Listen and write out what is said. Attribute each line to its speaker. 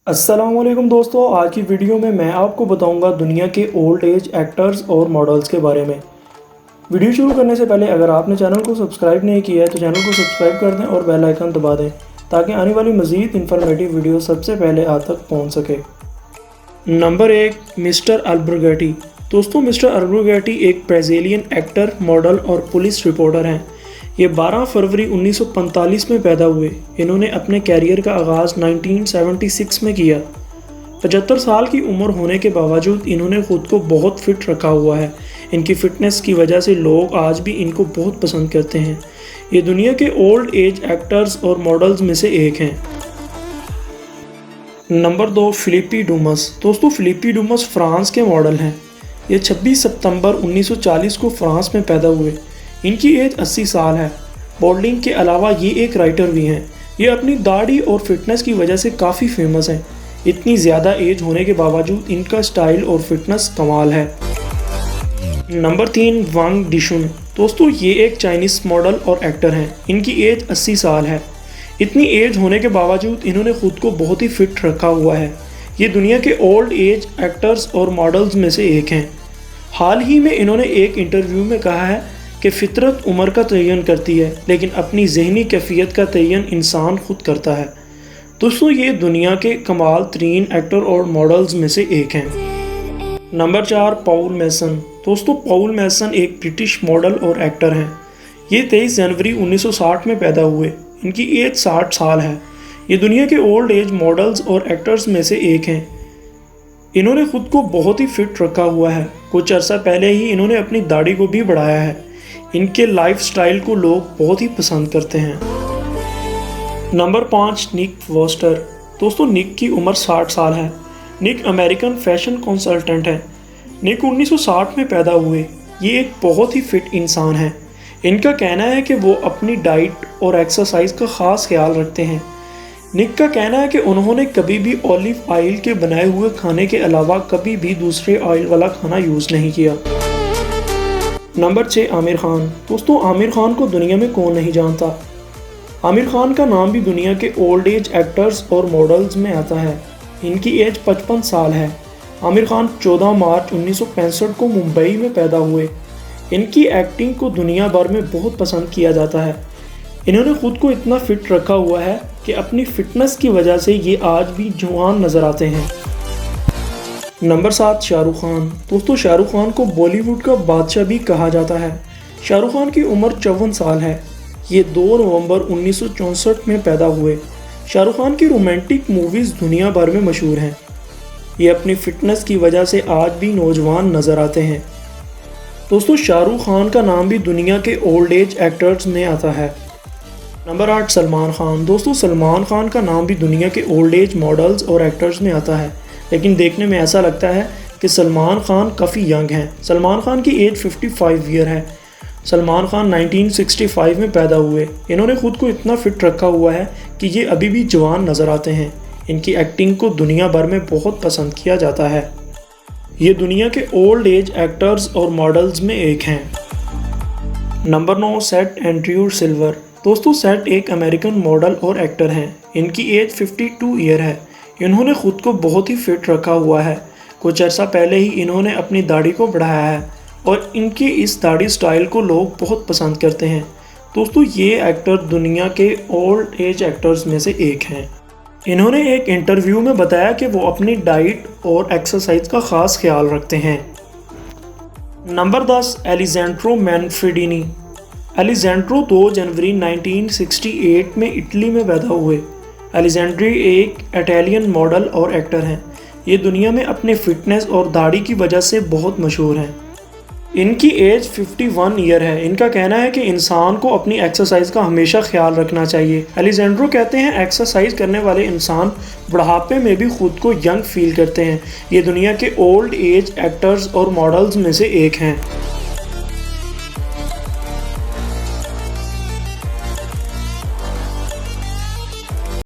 Speaker 1: अस्सलाम वालेकुम दोस्तों, आज की वीडियो में मैं आपको बताऊंगा दुनिया के ओल्ड एज एक्टर्स और मॉडल्स के बारे में। वीडियो शुरू करने से पहले अगर आपने चैनल को सब्सक्राइब नहीं किया है तो चैनल को सब्सक्राइब कर दें और बेल आइकन दबा दें ताकि आने वाली मज़ीद इन्फॉर्मेटिव वीडियो सबसे पहले आप तक पहुँच सके। Number 1, mister Albuquerque. दोस्तों, मिस्टर अल्बुकर्क एक ब्राज़ीलियन एक्टर, मॉडल और पुलिस रिपोर्टर हैं। ये 12 फरवरी 1945 में पैदा हुए। इन्होंने अपने कैरियर का आगाज़ 1976 में किया। 75 साल की उम्र होने के बावजूद इन्होंने ख़ुद को बहुत फिट रखा हुआ है। इनकी फ़िटनेस की वजह से लोग आज भी इनको बहुत पसंद करते हैं। ये दुनिया के ओल्ड एज एक्टर्स और मॉडल्स में से एक हैं। नंबर 2, फिलिपी डूमस। दोस्तों, फिलिपी डूमस फ्रांस के मॉडल हैं। ये 26 सितंबर 1940 को फ्रांस में पैदा हुए। इनकी एज 80 साल है। मॉडलिंग के अलावा ये एक राइटर भी हैं। ये अपनी दाढ़ी और फिटनेस की वजह से काफ़ी फेमस हैं। इतनी ज़्यादा एज होने के बावजूद इनका स्टाइल और फिटनेस कमाल है। नंबर 3, वांग डिशुन। दोस्तों, ये एक चाइनीज़ मॉडल और एक्टर हैं। इनकी एज 80 साल है। इतनी एज होने के बावजूद इन्होंने ख़ुद को बहुत ही फिट रखा हुआ है। ये दुनिया के ओल्ड एज एक्टर्स और मॉडल्स में से एक हैं। हाल ही में इन्होंने एक इंटरव्यू में कहा है कि फ़ितरत उम्र का तयन करती है, लेकिन अपनी ज़हनी कैफियत का तयन इंसान खुद करता है। दोस्तों, ये दुनिया के कमाल तरीन एक्टर और मॉडल्स में से एक हैं। Number 4, Paul mason. दोस्तों, पॉल मेसन एक ब्रिटिश मॉडल और एक्टर हैं। ये 23 जनवरी 1960 में पैदा हुए। इनकी एज 60 साल है। ये दुनिया के ओल्ड एज मॉडल्स और एक्टर्स में से एक हैं। इन्होंने खुद को बहुत ही फिट रखा हुआ है। कुछ अर्सा पहले ही इन्होंने अपनी दाढ़ी को भी बढ़ाया है। इनके लाइफ स्टाइल को लोग बहुत ही पसंद करते हैं। नंबर 5, निक वॉस्टर। दोस्तों, निक की उम्र 60 साल है। निक अमेरिकन फैशन कंसल्टेंट है। निक 1960 में पैदा हुए। ये एक बहुत ही फिट इंसान है। इनका कहना है कि वो अपनी डाइट और एक्सरसाइज का ख़ास ख्याल रखते हैं। निक का कहना है कि उन्होंने कभी भी ऑलिव ऑयल के बनाए हुए खाने के अलावा कभी भी दूसरे ऑयल वाला खाना यूज़ नहीं किया। नंबर 6, आमिर खान। दोस्तों, आमिर खान को दुनिया में कौन नहीं जानता। आमिर खान का नाम भी दुनिया के ओल्ड एज एक्टर्स और मॉडल्स में आता है। इनकी एज 55 साल है। आमिर खान 14 मार्च 1965 को मुंबई में पैदा हुए। इनकी एक्टिंग को दुनिया भर में बहुत पसंद किया जाता है। इन्होंने खुद को इतना फिट रखा हुआ है कि अपनी फिटनेस की वजह से ये आज भी जवान नज़र आते हैं। नंबर 7, शाहरुख खान। दोस्तों, शाहरुख खान को बॉलीवुड का बादशाह भी कहा जाता है। शाहरुख खान की उम्र 54 साल है। ये 2 नवंबर 1964 में पैदा हुए। शाहरुख खान की रोमांटिक मूवीज़ दुनिया भर में मशहूर हैं। ये अपनी फ़िटनेस की वजह से आज भी नौजवान नज़र आते हैं। दोस्तों, शाहरुख खान का नाम भी दुनिया के ओल्ड एज एक्टर्स में आता है। नंबर 8, सलमान खान। दोस्तों, सलमान खान का नाम भी दुनिया के ओल्ड एज मॉडल्स और एक्टर्स में आता है, लेकिन देखने में ऐसा लगता है कि सलमान खान काफ़ी यंग हैं। सलमान खान की एज 55 ईयर है। सलमान खान 1965 में पैदा हुए। इन्होंने खुद को इतना फिट रखा हुआ है कि ये अभी भी जवान नज़र आते हैं। इनकी एक्टिंग को दुनिया भर में बहुत पसंद किया जाता है। ये दुनिया के ओल्ड एज एक्टर्स और मॉडल्स में एक हैं। Number 9, set Andrew silver. दोस्तों, सेट एक अमेरिकन मॉडल और एक्टर हैं। इनकी एज 52 ईयर है। इन्होंने ख़ुद को बहुत ही फिट रखा हुआ है। कुछ अर्सा पहले ही इन्होंने अपनी दाढ़ी को बढ़ाया है और इनके इस दाढ़ी स्टाइल को लोग बहुत पसंद करते हैं। दोस्तों, ये एक्टर दुनिया के ओल्ड एज एक्टर्स में से एक हैं। इन्होंने एक इंटरव्यू में बताया कि वो अपनी डाइट और एक्सरसाइज का ख़ास ख्याल रखते हैं। नंबर 10, एलेजेंड्रो मैनफ्रेडिनी। एलेजेंड्रो 2 जनवरी 1968 में इटली में पैदा हुए। एलेजेंड्रो एक इटालियन मॉडल और एक्टर हैं। ये दुनिया में अपने फिटनेस और दाढ़ी की वजह से बहुत मशहूर हैं। इनकी एज 51 ईयर है। इनका कहना है कि इंसान को अपनी एक्सरसाइज का हमेशा ख्याल रखना चाहिए। एलेजेंड्रो कहते हैं, एक्सरसाइज करने वाले इंसान बुढ़ापे में भी खुद को यंग फील करते हैं। ये दुनिया के ओल्ड एज एक्टर्स और मॉडल्स में से एक हैं।